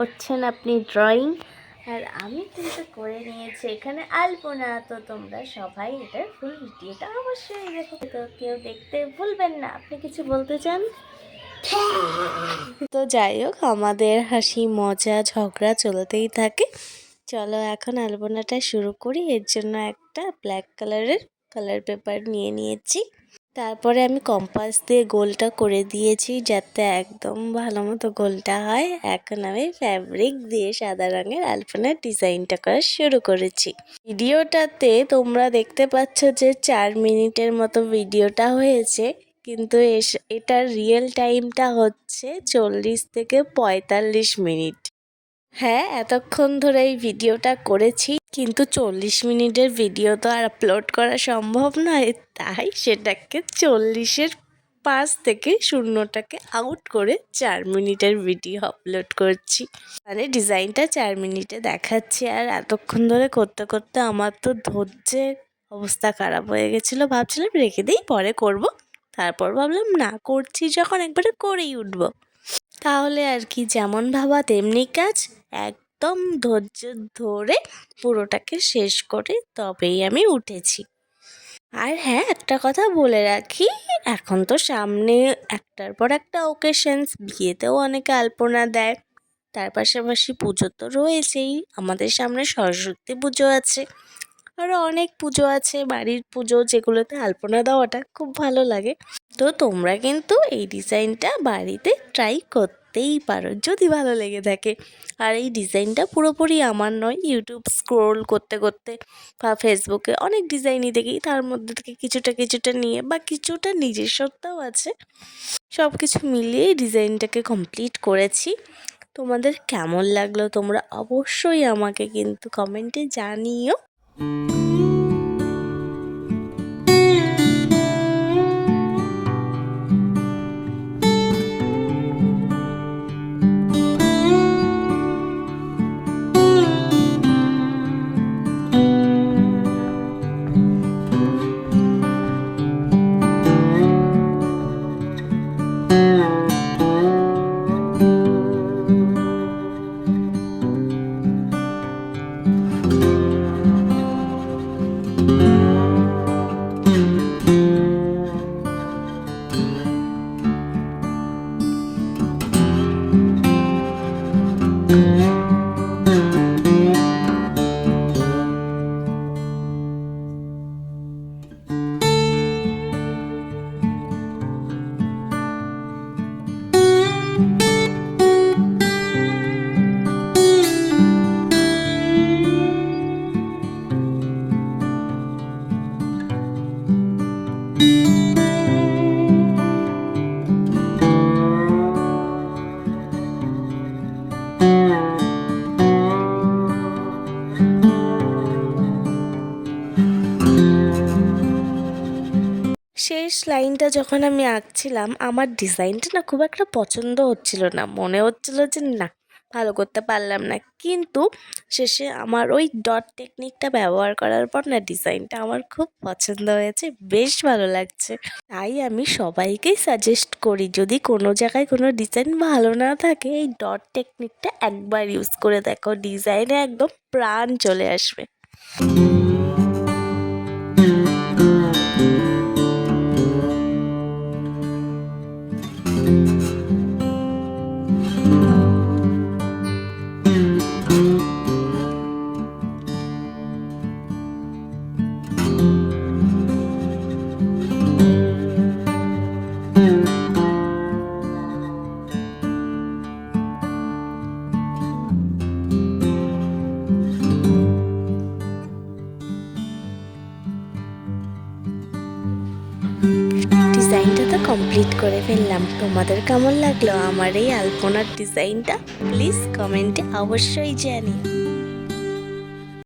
করছেন আপনি ড্রয়িং, আর আমি কিন্তু করে নিয়েছি এখানে আলপনা। তো তোমরা সবাই এটার ফুল ভিডিওটা অবশ্যই দেখো, তো কেউ দেখতে ভুলবেন না। আপনি কিছু বলতে চান? তো যাই হোক, আমাদের হাসি মজা ঝগড়া চলতেই থাকে। চলো এখন আলপনাটা শুরু করি। এর জন্য একটা ব্ল্যাক কালারের কালার পেপার নিয়ে নিয়েছি। তারপরে আমি কম্পাস দিয়ে গোলটা করে দিয়েছি যাতে একদম ভালো মতো গোলটা হয়। এখন আমি ফ্যাব্রিক দিয়ে সাদা রঙের আলপনার ডিজাইনটা করা শুরু করেছি। ভিডিওটাতে তোমরা দেখতে পাচ্ছ যে 4 মিনিটের মতো ভিডিওটা হয়েছে, কিন্তু এটার রিয়েল টাইমটা হচ্ছে 40 থেকে 45 মিনিট। হ্যাঁ, এতক্ষণ ধরে এই ভিডিওটা করেছি, কিন্তু 40 মিনিটের ভিডিও তো আর আপলোড করা সম্ভব নয়, তাই সেটাকে 40-এর 5 থেকে শূন্যটাকে আউট করে 4 মিনিটের ভিডিও আপলোড করছি। মানে ডিজাইনটা 4 মিনিটে দেখাচ্ছি। আর এতক্ষণ ধরে করতে করতে আমার তো ধৈর্যের অবস্থা খারাপ হয়ে গেছিলো। ভাবছিলাম রেখে দিই, পরে করব। তারপর ভাবলাম না, করছি যখন একবারে করেই উঠবো। তাহলে আর কি, যেমন ভাবা তেমনি কাজ। একদম ধৈর্য ধরে পুরোটাকে শেষ করে তবেই আমি উঠেছি। আর হ্যাঁ, একটা কথা বলে রাখি, এখন তো সামনে একটার পর একটা ওকেশনস, বিয়েতেও অনেকে আলপনা দেয়। তার পাশাপাশি পুজো তো রয়েছেই, আমাদের সামনে সরস্বতী পুজো আছে, আরও অনেক পুজো আছে, বাড়ির পুজো, যেগুলোতে আলপনা দেওয়াটা খুব ভালো লাগে। তো তোমরা কিন্তু এই ডিজাইনটা বাড়িতে ট্রাই করতেই পারো যদি ভালো লেগে থাকে। আর এই ডিজাইনটা পুরোপুরি আমার নয়, ইউটিউব স্ক্রোল করতে করতে বা ফেসবুকে অনেক ডিজাইনই দেখি, তার মধ্যে থেকে কিছুটা কিছুটা নিয়ে বা কিছুটা নিজস্বতাও আছে, সব কিছু মিলিয়ে ডিজাইনটাকে কমপ্লিট করেছি। তোমাদের কেমন লাগলো তোমরা অবশ্যই আমাকে কিন্তু কমেন্টে জানিও। শেষ লাইনটা যখন আমি আঁকছিলাম, আমার ডিজাইনটা না খুব একটা পছন্দ হচ্ছিল না, মনে হচ্ছিল যে না, ভালো করতে পারলাম না। কিন্তু শেষে আমার ওই ডট টেকনিকটা ব্যবহার করার পর না, ডিজাইনটা আমার খুব পছন্দ হয়েছে, বেশ ভালো লাগছে। তাই আমি সবাইকেই সাজেস্ট করি, যদি কোনো জায়গায় কোনো ডিজাইন ভালো না থাকে, এই ডট টেকনিকটা একবার ইউজ করে দেখো, ডিজাইনে একদম প্রাণ চলে আসবে। ডিজাইনটা তো কমপ্লিট করে ফেললাম। তোমাদের কেমন লাগলো আমার এই আলপনার ডিজাইনটা? প্লিজ কমেন্টে অবশ্যই জানিও।